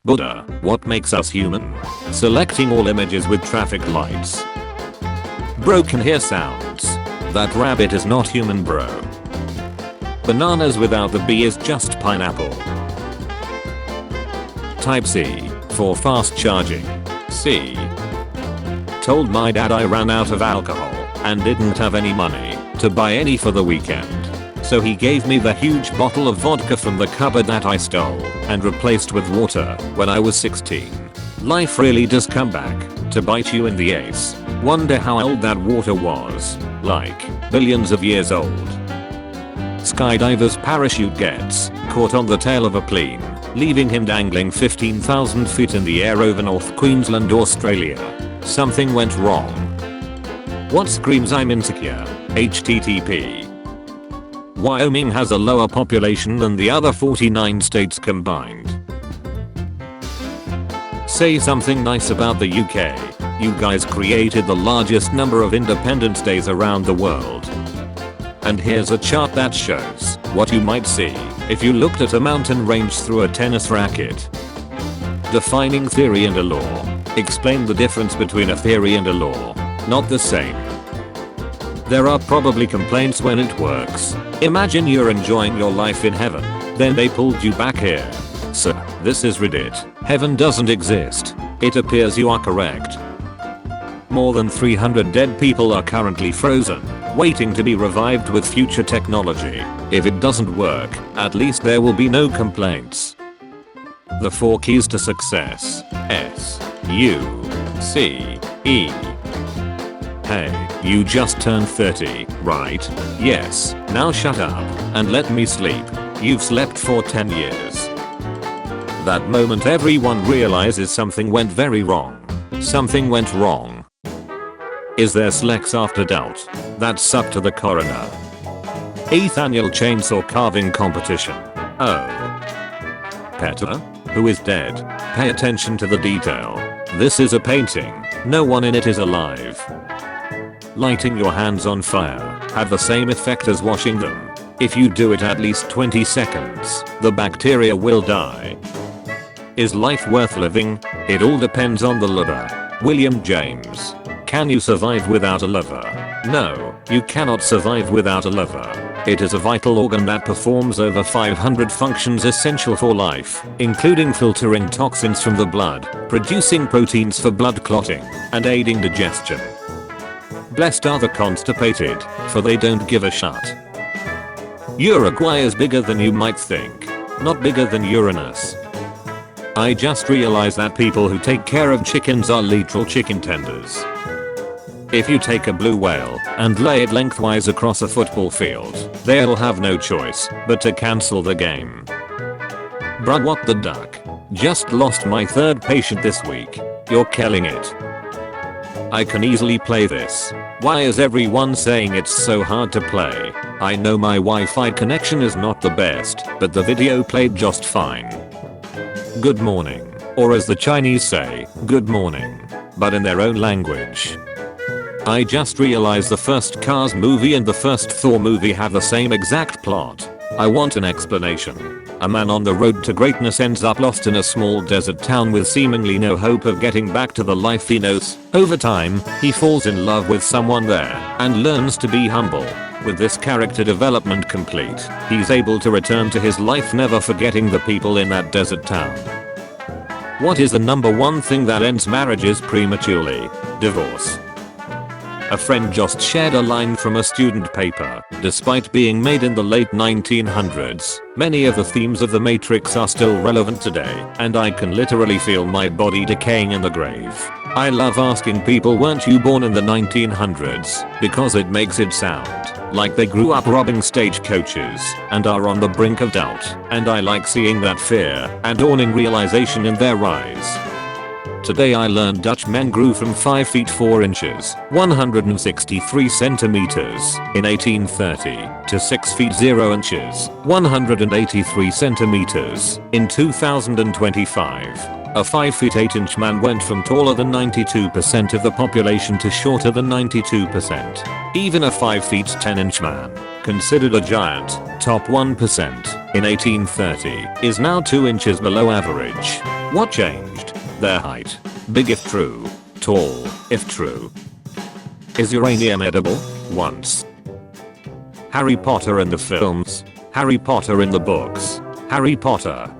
Buddha, what makes us human? Selecting all images with traffic lights. Bro can hear sounds. That rabbit is not human, bro. Bananas without the B is just pineapple. Type C, for fast charging. C. Told my dad I ran out of alcohol and didn't have any money to buy any for the weekend. So he gave me the huge bottle of vodka from the cupboard that I stole and replaced with water when I was 16. Life really does come back to bite you in the ace. Wonder how old that water was. Like, billions of years old. Skydiver's parachute gets caught on the tail of a plane, leaving him dangling 15,000 feet in the air over North Queensland, Australia. Something went wrong. What screams I'm insecure? HTTP. Wyoming has a lower population than the other 49 states combined. Say something nice about the UK. You guys created the largest number of Independence Days around the world. And here's a chart that shows what you might see if you looked at a mountain range through a tennis racket. Defining theory and a law. Explain the difference between a theory and a law. Not the same. There are probably complaints when it works. Imagine you're enjoying your life in heaven, then they pulled you back here. Sir, this is Reddit. Heaven doesn't exist. It appears you are correct. More than 300 dead people are currently frozen, waiting to be revived with future technology. If it doesn't work, at least there will be no complaints. The 4 keys to success. S. U. C. E. Hey, you just turned 30, right? Yes, now shut up and let me sleep. You've slept for 10 years. That moment everyone realizes something went very wrong. Something went wrong. Is there Slex after doubt? That's up to the coroner. 8th annual chainsaw carving competition. Oh. Petter? Who is dead? Pay attention to the detail. This is a painting. No one in it is alive. Lighting your hands on fire have the same effect as washing them. If you do it at least 20 seconds, the bacteria will die. Is life worth living? It all depends on the liver. William James. Can you survive without a liver? No, you cannot survive without a liver. It is a vital organ that performs over 500 functions essential for life, including filtering toxins from the blood, producing proteins for blood clotting, and aiding digestion. Blessed are the constipated, for they don't give a shit. Uruguay is bigger than you might think. Not bigger than Uranus. I just realized that people who take care of chickens are literal chicken tenders. If you take a blue whale and lay it lengthwise across a football field, they'll have no choice but to cancel the game. Bruh, what the duck? Just lost my 3rd patient this week. You're killing it. I can easily play this. Why is everyone saying it's so hard to play? I know my Wi-Fi connection is not the best, but the video played just fine. Good morning. Or as the Chinese say, good morning. But in their own language. I just realized the first Cars movie and the first Thor movie have the same exact plot. I want an explanation. A man on the road to greatness ends up lost in a small desert town with seemingly no hope of getting back to the life he knows. Over time, he falls in love with someone there and learns to be humble. With this character development complete, he's able to return to his life, never forgetting the people in that desert town. What is the number one thing that ends marriages prematurely? Divorce. A friend just shared a line from a student paper. Despite being made in the late 1900s, many of the themes of the Matrix are still relevant today, and I can literally feel my body decaying in the grave. I love asking people, weren't you born in the 1900s? Because it makes it sound like they grew up robbing stagecoaches and are on the brink of doubt, and I like seeing that fear and dawning realization in their eyes. Today I learned Dutch men grew from 5 feet 4 inches, 163 centimeters in 1830 to 6 feet 0 inches, 183 centimeters in 2025. A 5 feet 8 inch man went from taller than 92% of the population to shorter than 92%. Even a 5 feet 10 inch man, considered a giant, top 1%. in 1830 is now 2 inches below average. What changed? Their height. Big if true. Tall if true. Is uranium edible? Once. Harry Potter in the films. Harry Potter in the books. Harry Potter.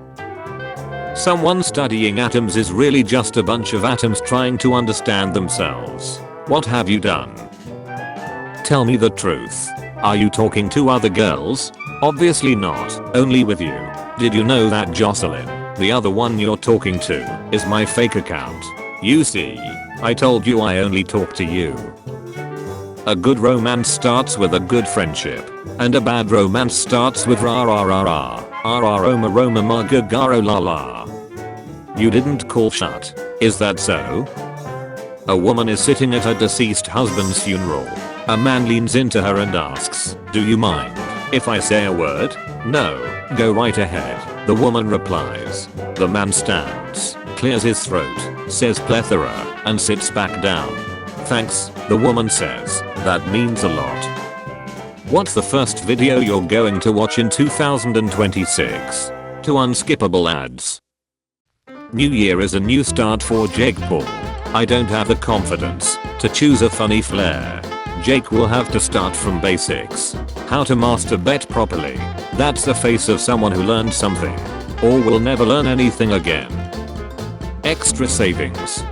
Someone studying atoms is really just a bunch of atoms trying to understand themselves. What have you done? Tell me the truth. Are you talking to other girls? Obviously not, only with you. Did you know that Jocelyn, the other one you're talking to, is my fake account? You see, I told you I only talk to you. A good romance starts with a good friendship, and a bad romance starts with rah rah rah rah, roma roma marga garo la la. You didn't call shut, is that so? A woman is sitting at her deceased husband's funeral. A man leans into her and asks, "Do you mind if I say a word?" "No, go right ahead," the woman replies. The man stands, clears his throat, says plethora, and sits back down. "Thanks," the woman says, "that means a lot." What's the first video you're going to watch in 2026? To unskippable ads. New year is a new start for Jake Paul. I don't have the confidence to choose a funny flair. Jake will have to start from basics. How to masturbate properly. That's the face of someone who learned something. Or will never learn anything again. Extra savings.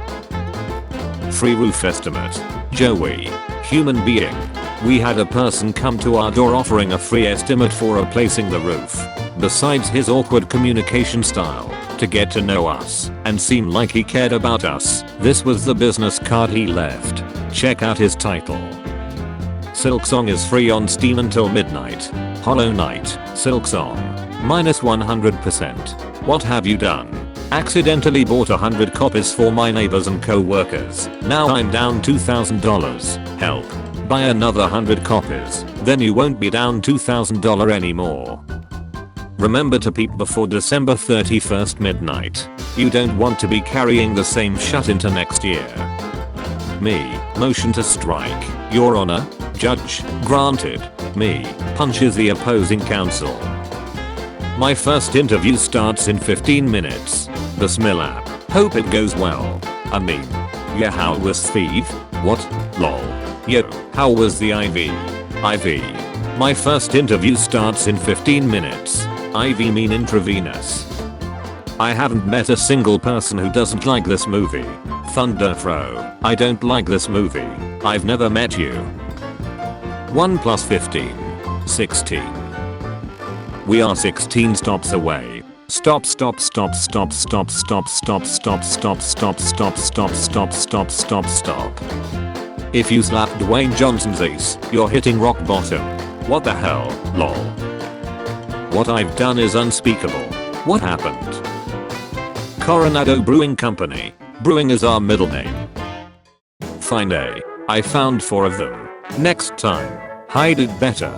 Free roof estimate. Joey. Human being. We had a person come to our door offering a free estimate for replacing the roof. Besides his awkward communication style, to get to know us and seem like he cared about us, this was the business card he left. Check out his title. Silksong is free on Steam until midnight. Hollow Knight, Silksong. Minus 100%. What have you done? Accidentally bought 100 copies for my neighbors and co-workers. Now I'm down $2,000. Help. Buy another 100 copies. Then you won't be down $2,000 anymore. Remember to peep before December 31st midnight. You don't want to be carrying the same shut into next year. Me. Motion to strike. Your Honor. Judge. Granted. Me. Punches the opposing counsel. My first interview starts in 15 minutes. Bismillah app. Hope it goes well. I mean. Yeah, how was Steve? What? Lol. Yo, how was the IV? IV. My first interview starts in 15 minutes. IV mean intravenous. I haven't met a single person who doesn't like this movie. Thunderfro. I don't like this movie. I've never met you. 1 plus 15. 16. We are 16 stops away. Stop stop stop stop stop stop stop stop stop stop stop stop stop stop stop stop. If you slap Dwayne Johnson's ace, you're hitting rock bottom. What the hell, lol. What I've done is unspeakable. What happened? Coronado Brewing Company. Brewing is our middle name. Fine A. I found 4 of them. Next time, hide it better.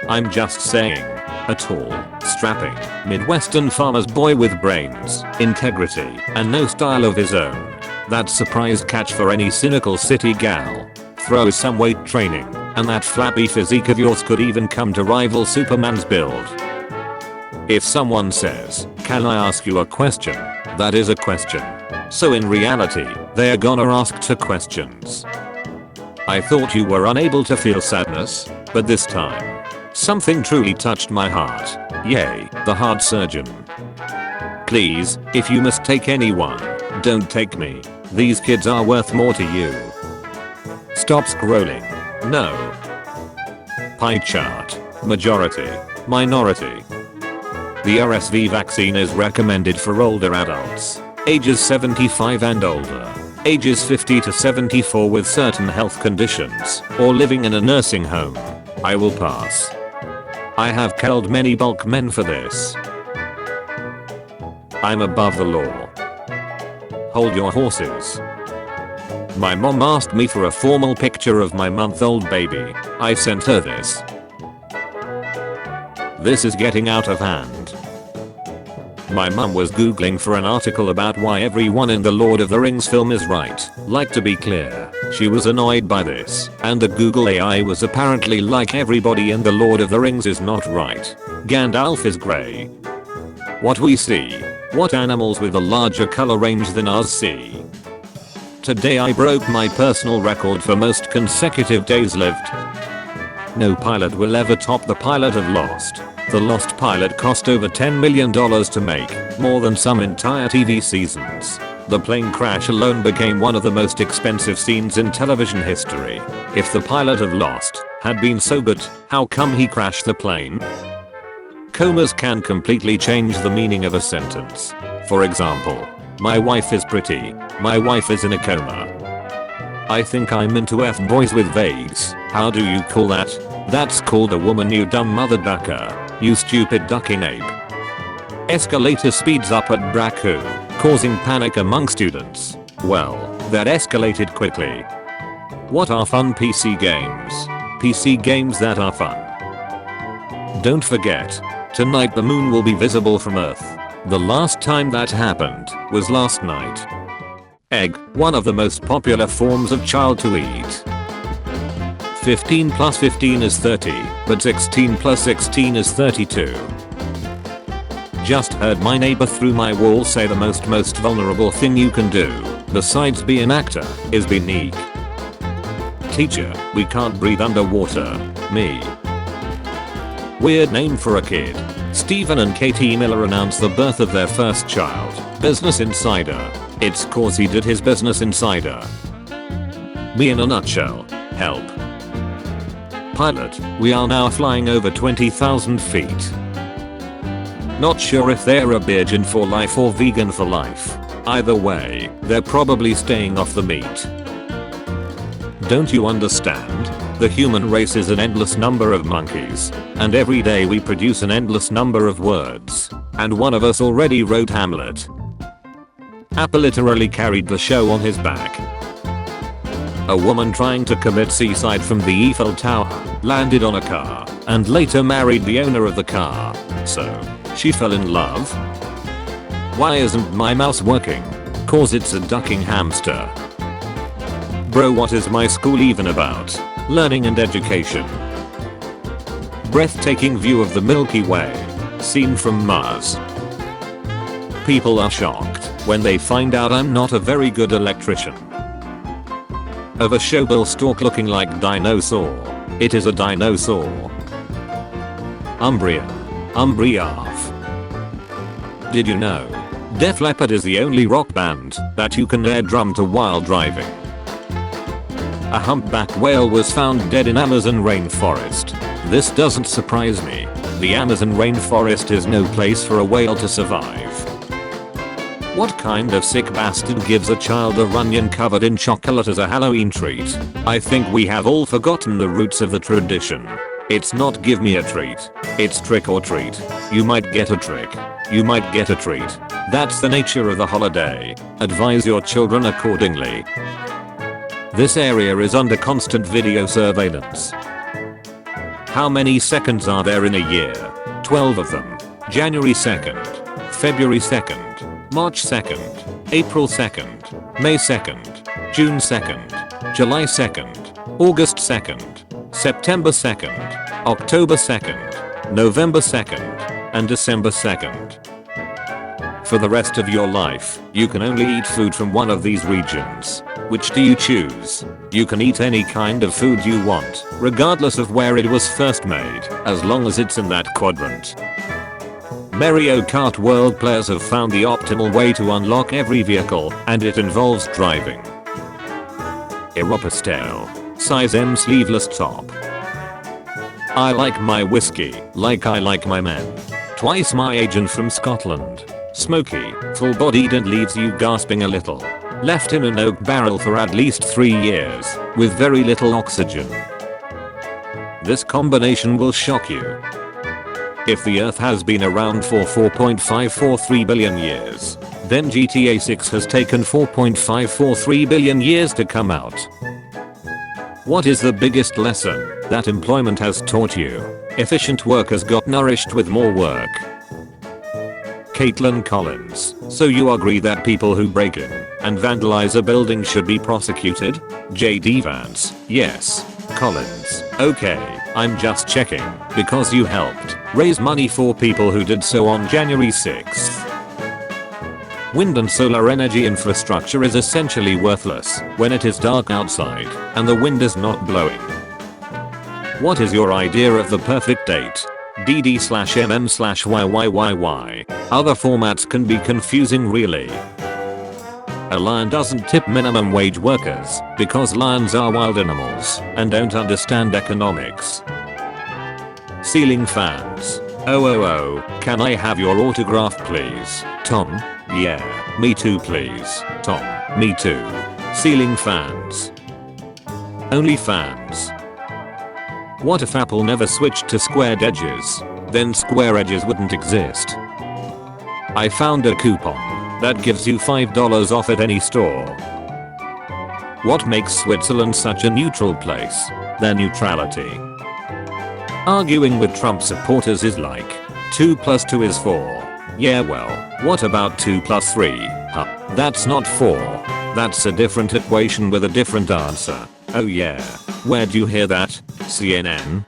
I'm just saying. A tall, strapping, Midwestern farmer's boy with brains, integrity, and no style of his own. That surprise catch for any cynical city gal. Throw some weight training, and that flappy physique of yours could even come to rival Superman's build. If someone says, "Can I ask you a question?" that is a question. So in reality, they are gonna ask 2 questions. I thought you were unable to feel sadness, but this time, something truly touched my heart. Yay, the heart surgeon. Please, if you must take anyone, don't take me. These kids are worth more to you. Stop scrolling. No. Pie chart. Majority. Minority. The RSV vaccine is recommended for older adults, ages 75 and older, ages 50 to 74 with certain health conditions, or living in a nursing home. I will pass. I have killed many bulk men for this. I'm above the law. Hold your horses. My mom asked me for a formal picture of my month-old baby. I sent her this. This is getting out of hand. My mum was googling for an article about why everyone in the Lord of the Rings film is right. Like, to be clear, she was annoyed by this, and the Google AI was apparently like, everybody in the Lord of the Rings is not right. Gandalf is grey. What we see. What animals with a larger color range than us see. Today I broke my personal record for most consecutive days lived. No pilot will ever top the pilot of Lost. The Lost pilot cost over $10 million to make, more than some entire TV seasons. The plane crash alone became one of the most expensive scenes in television history. If the pilot of Lost had been sobered, how come he crashed the plane? Comas can completely change the meaning of a sentence. For example, my wife is pretty. My wife is in a coma. I think I'm into F-boys with vase. How do you call that? That's called a woman, you dumb mother ducker. You stupid ducking ape. Escalator speeds up at Braku, causing panic among students. Well, that escalated quickly. What are fun PC games? PC games that are fun. Don't forget, tonight the moon will be visible from Earth. The last time that happened was last night. Egg, one of the most popular forms of child to eat. 15 plus 15 is 30, but 16 plus 16 is 32. Just heard my neighbor through my wall say the most vulnerable thing you can do, besides be an actor, is be unique. Teacher, we can't breathe underwater. Me. Weird name for a kid. Stephen and Katie Miller announced the birth of their first child. Business Insider. It's cause he did his Business Insider. Me in a nutshell. Help. Pilot, we are now flying over 20,000 feet. Not sure if they're a vegan for life or vegan for life. Either way, they're probably staying off the meat. Don't you understand? The human race is an endless number of monkeys, and every day we produce an endless number of words, and one of us already wrote Hamlet. Apple literally carried the show on his back. A woman trying to commit suicide from the Eiffel Tower landed on a car and later married the owner of the car. So, she fell in love? Why isn't my mouse working? Cause it's a ducking hamster. Bro, what is my school even about? Learning and education. Breathtaking view of the Milky Way, seen from Mars. People are shocked when they find out I'm not a very good electrician. Of a showbill stalk looking like dinosaur. It is a dinosaur. Umbrian. Umbriaf. Did you know? Def Leppard is the only rock band that you can air drum to while driving. A humpback whale was found dead in Amazon rainforest. This doesn't surprise me. The Amazon rainforest is no place for a whale to survive. What kind of sick bastard gives a child a Runyon covered in chocolate as a Halloween treat? I think we have all forgotten the roots of the tradition. It's not give me a treat. It's trick or treat. You might get a trick. You might get a treat. That's the nature of the holiday. Advise your children accordingly. This area is under constant video surveillance. How many seconds are there in a year? 12 of them. January 2nd. February 2nd. March 2nd, April 2nd, May 2nd, June 2nd, July 2nd, August 2nd, September 2nd, October 2nd, November 2nd, and December 2nd. For the rest of your life, you can only eat food from one of these regions. Which do you choose? You can eat any kind of food you want, regardless of where it was first made, as long as it's in that quadrant. Mario Kart World players have found the optimal way to unlock every vehicle, and it involves driving. Aeropostale. Size M sleeveless top. I like my whiskey, like I like my men. Twice my agent from Scotland. Smoky, full-bodied and leaves you gasping a little. Left in an oak barrel for at least 3 years, with very little oxygen. This combination will shock you. If the Earth has been around for 4.543 billion years, then GTA 6 has taken 4.543 billion years to come out. What is the biggest lesson that employment has taught you? Efficient workers got nourished with more work. Caitlin Collins, so you agree that people who break in and vandalize a building should be prosecuted? JD Vance, yes. Collins, okay, I'm just checking because you helped raise money for people who did so on January 6th. Wind and solar energy infrastructure is essentially worthless when it is dark outside and the wind is not blowing. What is your idea of the perfect date? DD/MM/YYYY. Other formats can be confusing really. A lion doesn't tip minimum wage workers because lions are wild animals and don't understand economics. Ceiling fans. Oh, can I have your autograph please, Tom? Yeah, me too please, Tom, me too. Ceiling fans. Only fans. What if Apple never switched to squared edges? Then square edges wouldn't exist. I found a coupon that gives you $5 off at any store. What makes Switzerland such a neutral place? Their neutrality. Arguing with Trump supporters is like 2 + 2 is 4. Yeah well, what about 2 + 3? Huh, that's not 4. That's a different equation with a different answer. Oh yeah. Where'd you hear that? CNN?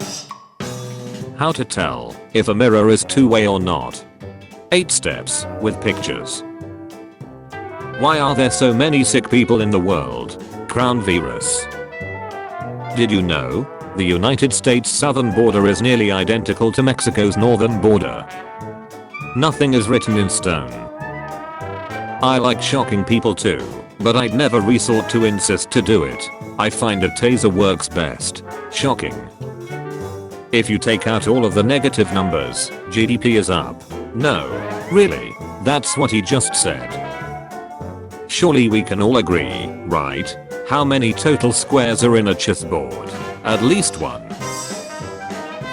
How to tell if a mirror is two-way or not. 8 steps with pictures. Why are there so many sick people in the world? Crown virus. Did you know? The United States southern border is nearly identical to Mexico's northern border. Nothing is written in stone. I like shocking people too, but I'd never resort to insist to do it. I find a taser works best. Shocking. If you take out all of the negative numbers, GDP is up. No. Really? That's what he just said. Surely we can all agree, right? How many total squares are in a chessboard? At least one.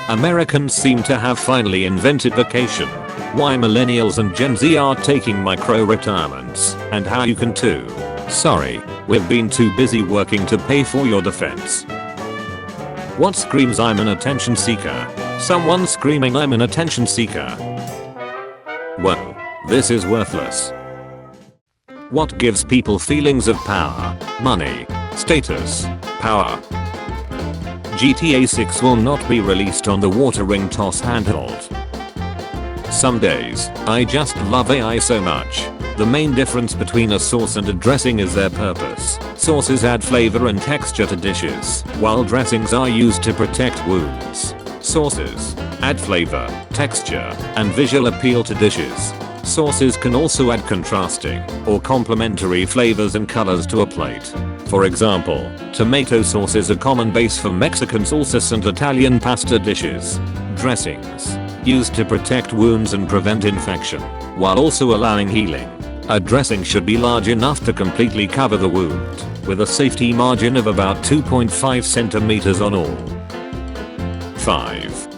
Americans seem to have finally invented vacation. Why millennials and Gen Z are taking micro retirements, and how you can too. Sorry, we've been too busy working to pay for your defense. What screams I'm an attention seeker? Someone screaming I'm an attention seeker. Whoa, this is worthless. What gives people feelings of power, money, status, power? GTA 6 will not be released on the Water Ring Toss handheld. Some days, I just love AI so much. The main difference between a sauce and a dressing is their purpose. Sauces add flavor and texture to dishes, while dressings are used to protect wounds. Sauces add flavor, texture, and visual appeal to dishes. Sauces can also add contrasting or complementary flavors and colors to a plate. For example, tomato sauce is a common base for Mexican salsas and Italian pasta dishes. Dressings used to protect wounds and prevent infection, while also allowing healing. A dressing should be large enough to completely cover the wound, with a safety margin of about 2.5 centimeters on all. 5.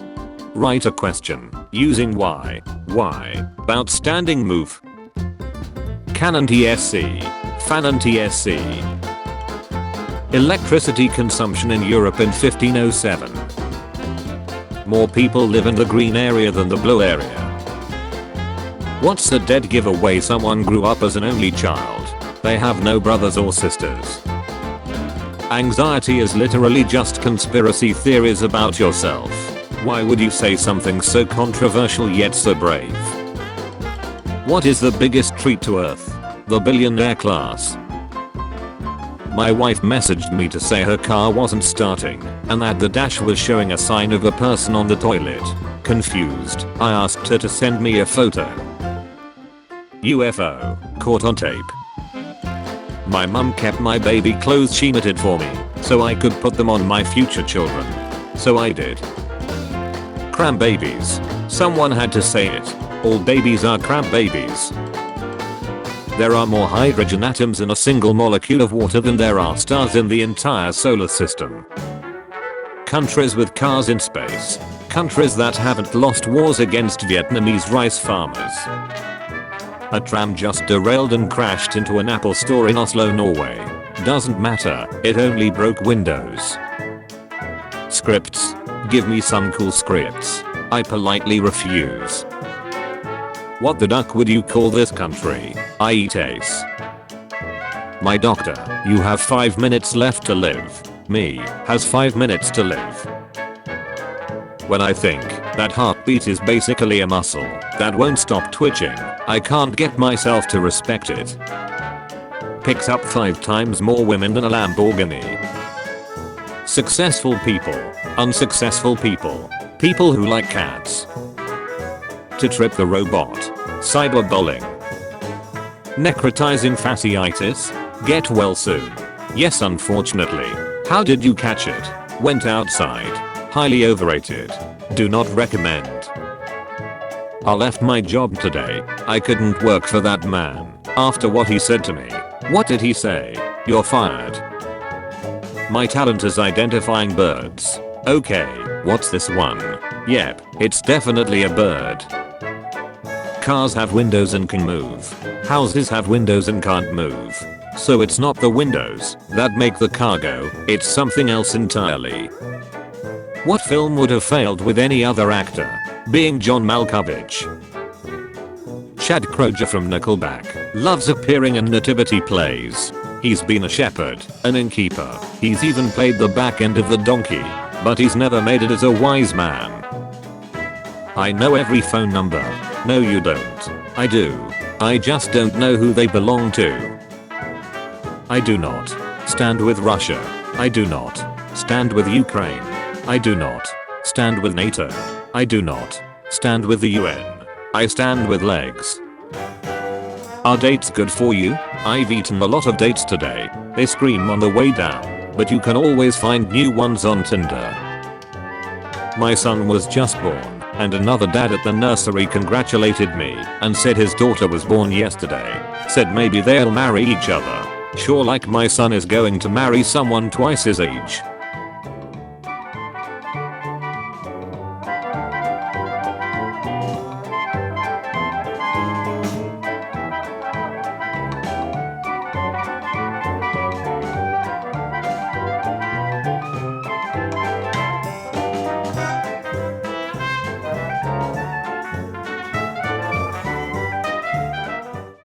Write a question using why. Outstanding move. Canon TSC. Fanon TSC. Electricity consumption in Europe in 1507. More people live in the green area than the blue area. What's a dead giveaway? Someone grew up as an only child. They have no brothers or sisters. Anxiety is literally just conspiracy theories about yourself. Why would you say something so controversial yet so brave? What is the biggest treat to Earth? The billionaire class. My wife messaged me to say her car wasn't starting and that the dash was showing a sign of a person on the toilet. Confused, I asked her to send me a photo. UFO caught on tape. My mum kept my baby clothes she knitted for me so I could put them on my future children. So I did. Cram babies. Someone had to say it. All babies are cram babies. There are more hydrogen atoms in a single molecule of water than there are stars in the entire solar system. Countries with cars in space. Countries that haven't lost wars against Vietnamese rice farmers. A tram just derailed and crashed into an Apple store in Oslo, Norway. Doesn't matter, it only broke windows. Scripts. Give me some cool scripts. I politely refuse. What the duck would you call this country? I eat ace. My doctor, you have 5 minutes left to live. Me, has 5 minutes to live. When I think that heartbeat is basically a muscle that won't stop twitching, I can't get myself to respect it. Picks up 5 times more women than a Lamborghini. Successful people, unsuccessful people, people who like cats. To trip the robot, cyberbullying. Necrotizing fasciitis? Get well soon. Yes, unfortunately. How did you catch it? Went outside. Highly overrated. Do not recommend. I left my job today. I couldn't work for that man after what he said to me. What did he say? You're fired. My talent is identifying birds. Okay, what's this one? Yep, it's definitely a bird. Cars have windows and can move. Houses have windows and can't move. So it's not the windows that make the car go, it's something else entirely. What film would have failed with any other actor? Being John Malkovich. Chad Kroger from Nickelback loves appearing in nativity plays. He's been a shepherd, an innkeeper, he's even played the back end of the donkey, but he's never made it as a wise man. I know every phone number. No you don't. I do. I just don't know who they belong to. I do not stand with Russia. I do not stand with Ukraine. I do not stand with NATO. I do not stand with the UN. I stand with legs. Are dates good for you? I've eaten a lot of dates today. They scream on the way down, but you can always find new ones on Tinder. My son was just born, and another dad at the nursery congratulated me and said his daughter was born yesterday. Said maybe they'll marry each other. Sure, like my son is going to marry someone twice his age.